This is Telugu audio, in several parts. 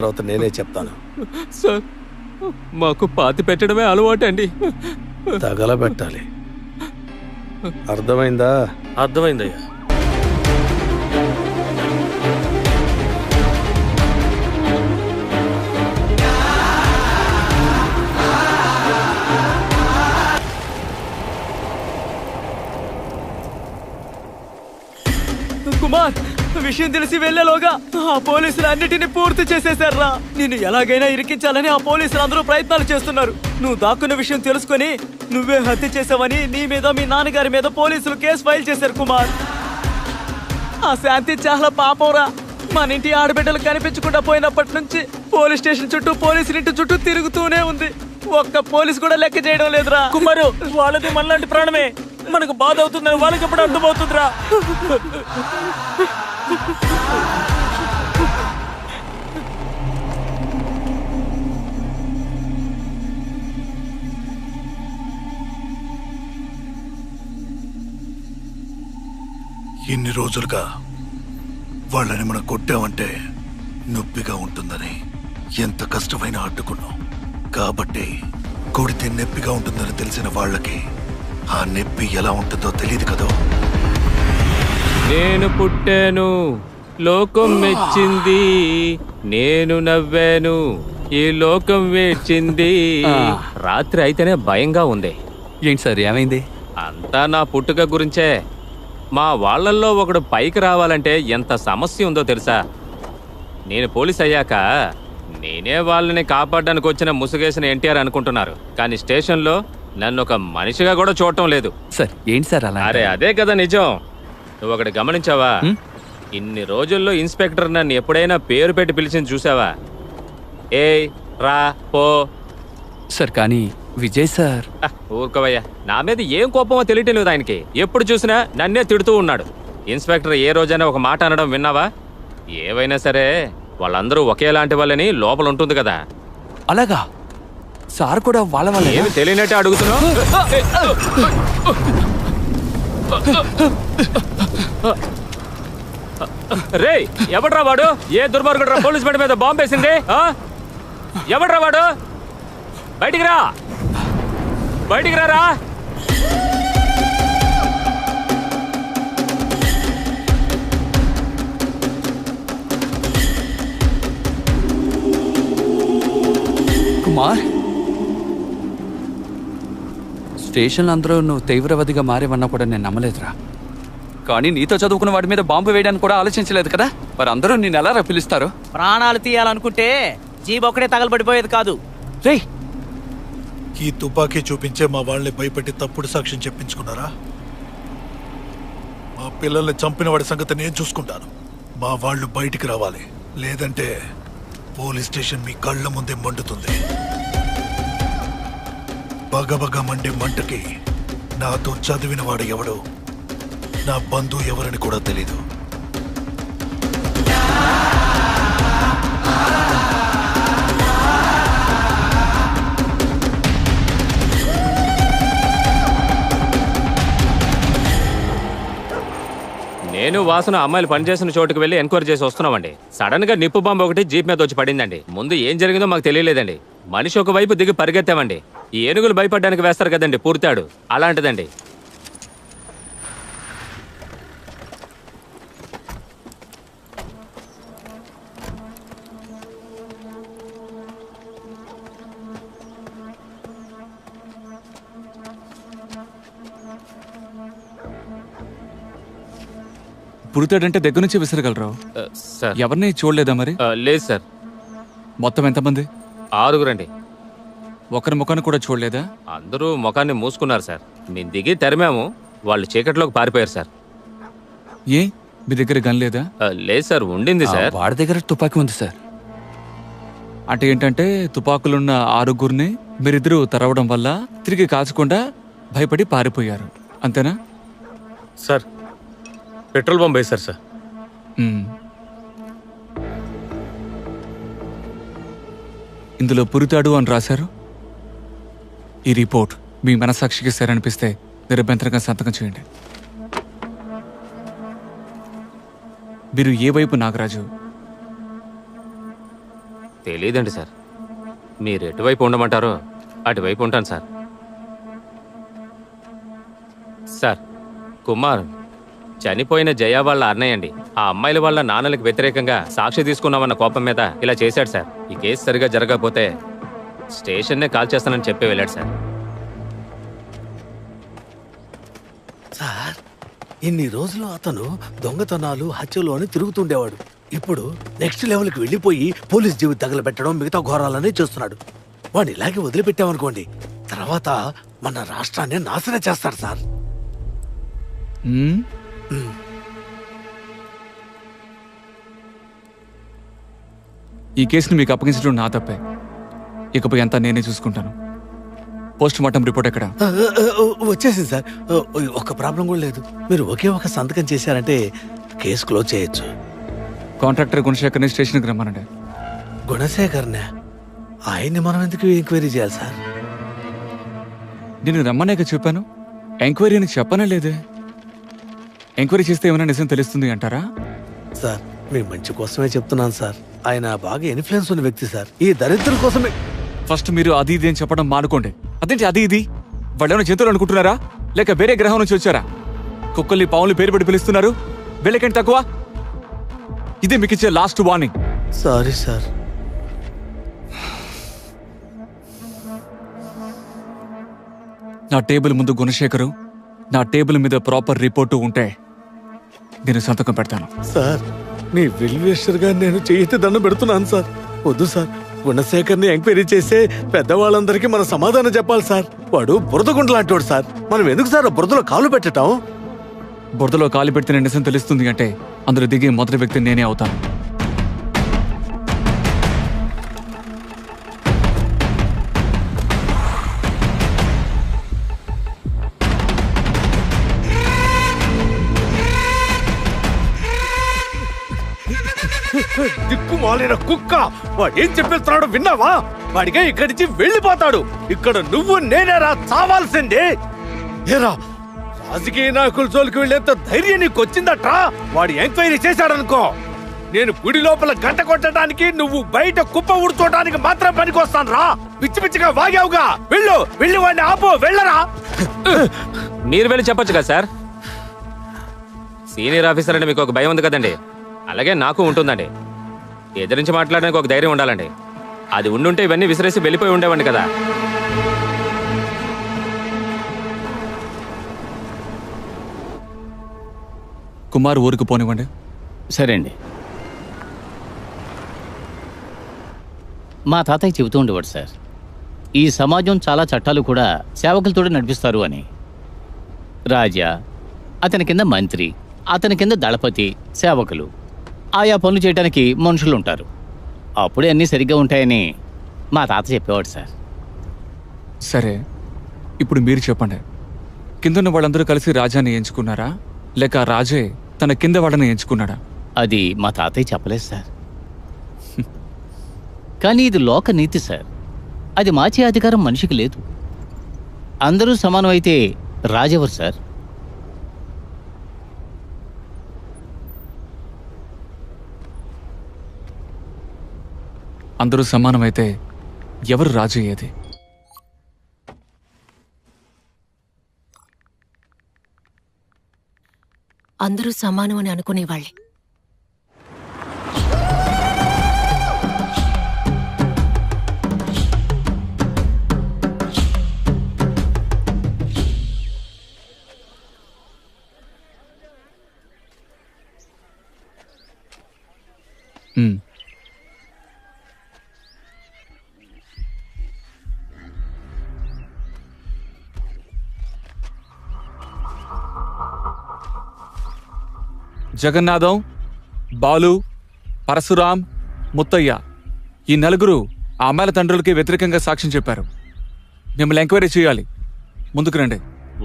తర్వాత నేనే చెప్తాను. సార్, మాకు పాతి పెట్టడమే అలవాటండి. తగలబెట్టాలి. అర్థమైందా? అర్థమైందయ్యా. కుమార్, విషయం తెలిసి వెళ్లేలోగా ఆ పోలీసులు అన్నిటినీ పూర్తి చేసేశారా. నిన్ను ఎలాగైనా ఇరికించాలని ఆ పోలీసులు అందరూ ప్రయత్నాలు చేస్తున్నారు. నువ్వు దాక్కున్న విషయం తెలుసుకొని నువ్వే హత్య చేసావని నీ మీద మీ నాన్నగారి మీద పోలీసులు కేసు ఫైల్ చేశారు. కుమార్, ఆ శాంతి చాలా పాపంరా. మన ఇంటి ఆడబిడ్డలు కనిపించకుండా పోయినప్పటి నుంచి పోలీస్ స్టేషన్ చుట్టూ పోలీసులు ఇంటి చుట్టూ తిరుగుతూనే ఉంది. ఒక్క పోలీసు కూడా లెక్క చేయడం లేదురా. కుమారు, వాళ్ళది మనలాంటి ప్రాణమే. మనకు బాధ అవుతుందని వాళ్ళకి ఎప్పుడు అర్థమవుతుందిరా. ఇన్ని రోజులుగా వాళ్ళని మనం కొట్టామంటే నొప్పిగా ఉంటుందని ఎంత కష్టమైనా అడ్డుకున్నాం. కాబట్టి కొడితే నొప్పిగా ఉంటుందని తెలిసిన వాళ్ళకి ఆ నొప్పి ఎలా ఉంటుందో తెలియదు కదా. నేను పుట్టాను, లోకం మెచ్చింది, నేను నవ్వాను, ఈ లోకం వేచింది. రాత్రి అయితేనే భయంగా ఉంది. ఏంటి సార్, ఏమైంది? అంతా నా పుట్టుక గురించే. మా వాళ్ళల్లో ఒకడు పైకి రావాలంటే ఎంత సమస్య ఉందో తెలుసా. నేను పోలీస్ అయ్యాక నేనే వాళ్ళని కాపాడడానికి వచ్చిన ముసుగేసిన ఎన్టీఆర్ అనుకుంటున్నారు. కానీ స్టేషన్లో నన్ను ఒక మనిషిగా కూడా చూడటం లేదు. సార్ ఏంటి సార్ అలా? అరే అదే కదా నిజం. నువ్వు ఒకటి గమనించావా? ఇన్ని రోజుల్లో ఇన్స్పెక్టర్ నన్ను ఎప్పుడైనా పేరు పెట్టి పిలిచింది చూసావా? ఏయ్ రా పో. సార్ కానీ విజయ్ సార్. ఊరుకోవయ్యా, నా మీద ఏం కోపమో తెలియటం లేదు ఆయనకి. ఎప్పుడు చూసినా నన్నే తిడుతూ ఉన్నాడు. ఇన్స్పెక్టర్ ఏ రోజైనా ఒక మాట అనడం విన్నావా? ఏవైనా సరే వాళ్ళందరూ ఒకేలాంటి వాళ్ళని లోపల ఉంటుంది కదా. అలాగా? సార్ కూడా వాళ్ళ వాళ్ళ ఏమి తెలియనట్టే అడుగుతున్నావు? రే, ఎవడ్రా వాడు? ఏ దుర్మార్గుడు రా పోలీస్ బండి మీద బాంబు వేసింది? ఎవడ్రా వాడు? బయటికి రా, బయటికి రారా. కుమార్, స్టేషన్లో అందరూ నువ్వు తీవ్రవాదిగా మారేవన్నా కూడా నేను నమ్మలేదురా. కానీ నీతో చదువుకున్న వాడి మీద బాంబు వేయడానికి కూడా ఆలోచించలేదు కదా. మరి అందరూ నేను ఎలా పిలుస్తారు? ప్రాణాలు తీయాలనుకుంటే జీబ్ ఒకటే తగలబడిపోయేది కాదు. రేయ్, ఈ తుపాకీ చూపించే మా వాళ్ళని భయపెట్టి తప్పుడు సాక్ష్యం చెప్పించుకున్నారా? మా పిల్లల్ని చంపిన వాడి సంగతి నేను చూసుకుంటాను. మా వాళ్ళు బయటికి రావాలి, లేదంటే పోలీస్ స్టేషన్ మీ కళ్ళ ముందే మండుతుంది. బగబగ మండే మంటకి నాతో చదివిన వాడు ఎవడు, నా బంధువు ఎవరని కూడా తెలీదు. నేను వాసన అమ్మాయిలు పనిచేసిన చోటుకు వెళ్ళి ఎంక్వైరీ చేసి వస్తున్నామండి. సడన్ గా నిప్పు బాంబు ఒకటి జీప్ మీద వచ్చి పడిందండి. ముందు ఏం జరిగిందో మాకు తెలియలేదండి. మనిషి ఒక వైపు దిగి పరిగెత్తామండి. ఈ ఏనుగులు భయపడడానికి వేస్తారు కదండి పూర్తాడు, అలాంటిదండి. పుడతాడంటే దగ్గర నుంచి విసరగలరావు. సార్, ఎవరిని చూడలేదా మరి? లేదు సార్. మొత్తం ఎంతమంది? 6 ఒకరి ముఖాన్ని కూడా చూడలేదా? అందరూ ముఖాన్ని మూసుకున్నారు సార్. మేము దిగి తరిమాము, వాళ్ళు చీకట్లోకి పారిపోయారు సార్. ఏ, మీ దగ్గర గన్ లేదా? లేదు సార్, ఉండింది సార్. వాడి దగ్గర తుపాకీ ఉంది సార్. అంటే ఏంటంటే తుపాకులున్న 6గురిని మీరిద్దరూ తరవడం వల్ల తిరిగి కాల్చకుండా భయపడి పారిపోయారు, అంతేనా? సార్, పెట్రోల్ బాంబు వేశారు సార్. ఇందులో పురితాడు అని రాశారు. ఈ రిపోర్ట్ మీ మనసాక్షికి సరనిపిస్తే నిరభ్యంతరంగా సంతకం చేయండి. మీరు ఏ వైపు నాగరాజు? తెలీదండి సార్. మీరు ఎటువైపు ఉండమంటారో అటువైపు ఉంటాను సార్. సార్, కుమార్ చనిపోయిన జయ వాళ్ళ అన్నయ్య అండి. ఆ అమ్మాయిల వాళ్ళ నాన్నలకు వ్యతిరేకంగా సాక్షి తీసుకున్నామన్న కోపం మీద ఇలా చేశాడు సార్. ఈ కేసు సరిగా జరగకపోతే స్టేషన్నే కాల్ చేస్తానని చెప్పి వెళ్ళాడు సార్. సార్, ఇన్ని రోజులు అతను దొంగతనాలు హత్యలు అని తిరుగుతుండేవాడు. ఇప్పుడు నెక్స్ట్ లెవెల్కి వెళ్ళిపోయి పోలీస్ జీవి తగలబెట్టడం, మిగతా ఘోరాలనే చేస్తున్నాడు. వాడిని ఇలాగే వదిలిపెట్టామనుకోండి, తర్వాత మన రాష్ట్రాన్ని నాశనం చేస్తాడు సార్. మ్మ్? ఈ కేసుని మీకు అప్పగించడం నా తప్పే. ఇకపై అంతా నేనే చూసుకుంటాను. పోస్ట్ మార్టం రిపోర్ట్ ఎక్కడ? వచ్చేసింది సార్. ఒక్క ప్రాబ్లం కూడా లేదు. మీరు ఒకే ఒక సంతకం చేశారంటే కేసు క్లోజ్ చేయొచ్చు. కాంట్రాక్టర్ గుణశేఖర్ని స్టేషన్కి రమ్మనండి. గుణశేఖర్నే? ఆయన్ని మనం ఎందుకు ఎంక్వైరీ చేయాలి సార్? నేను రమ్మనేగా చెప్పాను. ఎంక్వైరీ అని చెప్పనే లేదే. ఎంక్వైరీ చేస్తే ఏమైనా నిజం తెలుస్తుంది అంటారా? సార్, మీ మంచి కోసమే చెప్తున్నాను సార్. ఆయన బాగా ఇన్ఫ్లుయెన్స్ ఉన్న వ్యక్తి సార్. ఈ దరిద్రం కోసమే. ఫస్ట్ మీరు అది ఇది అని చెప్పడం మానుకోండి. అదేంటి అది ఇది? వాళ్ళేమైనా జంతువులు అనుకుంటున్నారా, లేక వేరే గ్రహం నుంచి వచ్చారా? కుక్కల్ని పావులు పేరు పెట్టి పిలుస్తున్నారు. వీళ్ళకంటే తక్కువ? ఇదే మీకు ఇచ్చే లాస్ట్ వార్నింగ్. Sorry sir. నా టేబుల్ ముందు గుణశేఖరు, నా టేబుల్ మీద ప్రాపర్ రిపోర్టు ఉంటే నేను సంతకం పెడతాను. సార్, మీ వెల్విషర్ గా నేను చేతి దండం పెడుతున్నాను సార్. వద్దు సార్. గుణశేఖర్ని ఎంక్వైరీ చేసే పెద్దవాళ్ళందరికీ మన సమాధానం చెప్పాలి సార్. వాడు బురదగుండ లాంటివాడు సార్. మనం ఎందుకు సార్ బురదలో కాలు పెట్టటం? బురదలో కాలు పెడితే నిజం తెలుస్తుంది అంటే అందులో దిగే మొదటి వ్యక్తి నేనే అవుతాను. దిక్కు మాలిన కుక్క! వాడు ఏం చెప్పేస్తున్నాడో విన్నావా? వాడిగా ఇక్కడి నుంచి వెళ్ళిపోతాడు. ఇక్కడ నువ్వు నేనేరా చావాల్సిందే. ఏరా, రాజకీయ నాయకుల జోలికి వెళ్ళేంత ధైర్యం నీకు వచ్చిందట్రా? వాడు ఎంక్వైరీ చేశాడనుకో, నేను గుడి లోపల గంట కొట్టడానికి, నువ్వు బయట కుప్ప ఊడ్చోడానికి మాత్రం పనికొస్తాను రా. పిచ్చి పిచ్చిగా వాగావుగా. వెళ్ళి వాడిని ఆపో. వెళ్ళరా. మీరు వెళ్ళి చెప్పొచ్చు కదా సార్. సీనియర్ ఆఫీసర్ అంటే మీకు ఒక భయం ఉంది కదండి, అలాగే నాకు ఉంటుందండి. ఎదిరించి మాట్లాడడానికి ఒక ధైర్యం ఉండాలండి. అది ఉండుంటే ఇవన్నీ విసిరేసి వెళ్ళిపోయి ఉండేవాడిని కదా. కుమార్ ఊరికి పోనివ్వండి. సరే అండి. మా తాతయ్య చెబుతూ ఉండేవాడు సార్, ఈ సమాజం చాలా చట్టాలు కూడా సేవకులతోనే నడిపిస్తారు అని. రాజా, అతని కింద మంత్రి, అతని కింద దళపతి, సేవకులు, ఆయా పనులు చేయడానికి మనుషులు ఉంటారు. అప్పుడే అన్నీ సరిగ్గా ఉంటాయని మా తాత చెప్పేవాడు సార్. సరే, ఇప్పుడు మీరు చెప్పండి. కిందన్న వాళ్ళందరూ కలిసి రాజాని ఎంచుకున్నారా, లేక రాజే తన కింద వాళ్ళని ఎంచుకున్నాడా? అది మా తాతయ్య చెప్పలేదు సార్. కానీ ఇది లోక నీతి సార్. అది మార్చే అధికారం మనిషికి లేదు. అందరూ సమానం అయితే రాజెవరు సార్? అందరూ సమానమైతే ఎవరు రాజు అయ్యేది? అందరూ సమానం అని అనుకునేవాళ్ళే. జగన్నాథం, బాలు, పరశురాం, ముత్తయ్య, ఈ నలుగురు ఆ అమ్మాయిల తండ్రులకి వ్యతిరేకంగా సాక్ష్యం చెప్పారు. మిమ్మల్ని ఎంక్వైరీ చేయాలి. ముందుకు రండి.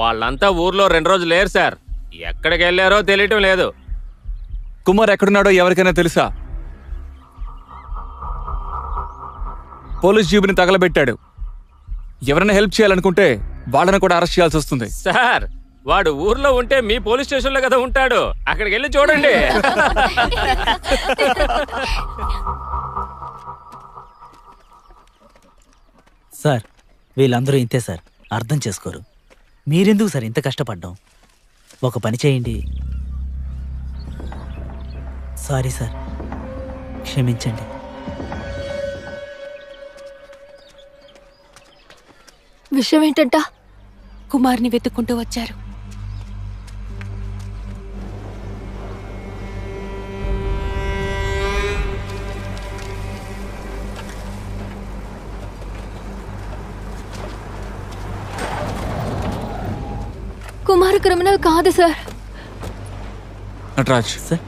వాళ్ళంతా ఊర్లో 2 రోజులు లేరు సార్. ఎక్కడికి వెళ్ళారో తెలియటం లేదు. కుమార్ ఎక్కడున్నాడో ఎవరికైనా తెలుసా? పోలీస్ జీబుని తగలబెట్టాడు. ఎవరైనా హెల్ప్ చేయాలనుకుంటే వాళ్ళని కూడా అరెస్ట్ చేయాల్సి వస్తుంది. సార్, వాడు ఊర్లో ఉంటే మీ పోలీస్ స్టేషన్ లో కదా ఉంటాడు. అక్కడికి వెళ్ళి చూడండి. సార్ వీళ్ళందరూ ఇంతే సార్, అర్థం చేసుకోరు. మీరెందుకు సార్ ఇంత కష్టపడ్డాం? ఒక పని చేయండి. సారీ సార్, క్షమించండి. విషయం ఏంటంట? కుమార్ని వెతుక్కుంటూ వచ్చారు. కుమార్ క్రిమినల్ కాదు సార్. నటరాజ్ సార్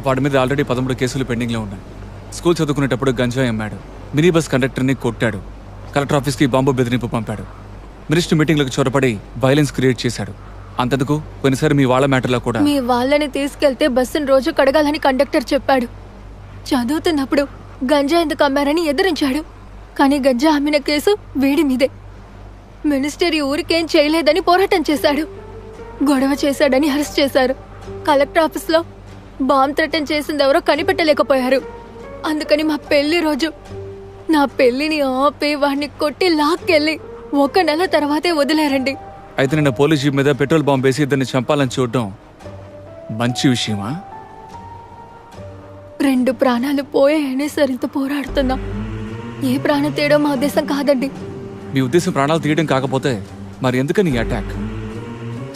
వాడి మీద ఆల్రెడీ 13 కేసులు పెండింగ్లో ఉన్నాయి. స్కూల్ చదువుకునేటప్పుడు గంజాయి అమ్మాడు, మినీ బస్ కండక్టర్ని కొట్టాడు, కలెక్టర్ ఆఫీస్కి బాంబు బెదిరింపు పంపాడు, మినిస్టర్ మీటింగ్లకు చొరపడి వైలెన్స్ క్రియేట్ చేశాడు. అంతెందుకు కొన్నిసారి మీ వాళ్ళ మ్యాటర్లో కూడా మీ వాళ్ళని తీసుకెళ్తే బస్సును రోజు కడగాలని కండక్టర్ చెప్పాడు. చదువుతున్నప్పుడు గంజా ఎందుకు అమ్మారని ఎదిరించాడు. కానీ గంజా అమ్మిన కేసు వీడి మీదే. మినిస్టర్ ఈ ఊరికేం చేయలేదని పోరాటం చేశాడు. గొడవ చేశాడని అరెస్ట్ చేశారు. కలెక్టర్ ఆఫీస్లో బాంబ్ థ్రెటన్ చేసింది ఎవరో కనిపెట్టలేకపోయారు. అందుకని మా పెళ్లి రోజు నా పెళ్లిని ఆపి వాడిని కొట్టి లాక్కెళ్ళి 1 నెల తర్వాతే వదిలేరండి. అయితే నిన్న పోలీస్ జీప్ మీద పెట్రోల్ బాంబు వేసి ఇద్దరిని చంపాలని చూడడం మంచి విషయమా? 2 ప్రాణాలు పోయాయనే సరిత పోరాడుతున్నా. ఏ ప్రాణం తేయడం మా ఉద్దేశం కాదండి. మీ ఉద్దేశం ప్రాణాలు తీయడం కాకపోతే మరి ఎందుకని ఈ అటాక్?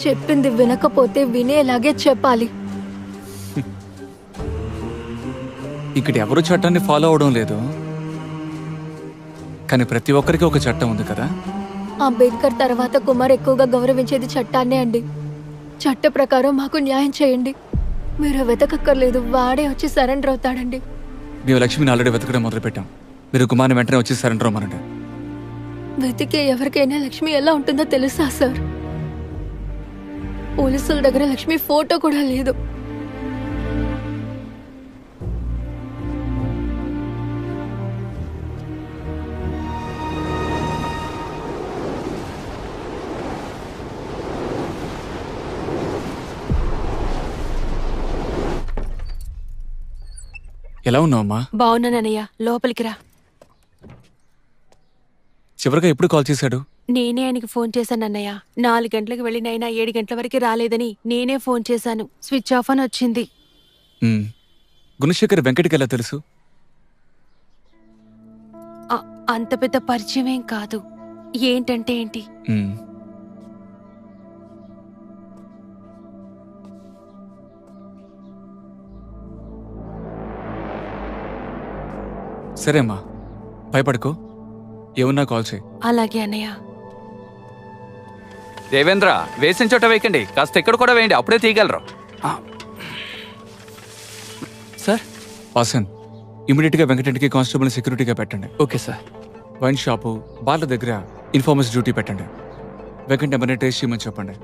చెప్పింది వినకపోతే వినేలాగే చెప్పాలి. ఇక్కడ ఎవరు చట్టాన్ని ఫాలో అవడం లేదు, కానీ ప్రతి ఒక్కరికి ఒక చట్టం ఉంది కదా. అంబేద్కర్ తర్వాత కుమార్ ఎక్కువగా గౌరవించేది చట్టాన్నే అండి. చట్ట ప్రకారం మాకు న్యాయం చేయండి. మీరు వెతకక్కర్లేదు, వాడే వచ్చి సరెండర్ అవుతాడండి. మేము లక్ష్మిని ఆల్రెడీ వెతకడం మొదలుపెట్టాం. మీరు కుమార్ని వెంటనే వచ్చి సరెండర్ అవ్వమనండి. వెతికే ఎవరికైనా లక్ష్మి ఎలా ఉంటుందో తెలుసా సార్? పోలీసుల దగ్గర లక్ష్మి ఫోటో కూడా లేదు. ఎలా ఉన్నావమ్మా? బాగున్నానయ్యా, లోపలికి రా. చివరిగా ఎప్పుడు కాల్ చేశాడు? నేనే ఆయనకి ఫోన్ చేశానన్నయ్య. 4 గంటలకు వెళ్ళినైనా 7 గంటల వరకు రాలేదని నేనే ఫోన్ చేశాను. స్విచ్ ఆఫ్ అని వచ్చింది. గుణశేఖర్ వెంకటకి ఎలా తెలుసు? అంత పెద్ద పరిచయమేం కాదు. ఏంటంటే ఏంటి? సరే అమ్మా, భయపడుకో, ఏమన్నా కాల్ చేయి. అలాగే అన్నయ్య. దేవేంద్ర, వేసిన చోట వేయకండి, కాస్త ఇక్కడ కూడా వేయండి, అప్పుడే తీయగలరు. సార్ వాసన్, ఇమీడియట్గా వెంకటరెడ్డికి కానిస్టేబుల్ సెక్యూరిటీగా పెట్టండి. Okay sir. వైన్ షాపు, బార్ల దగ్గర ఇన్ఫార్మర్స్ డ్యూటీ పెట్టండి. వెంకట నెంబర్ని టేస్ట్ చేయమని చెప్పండి.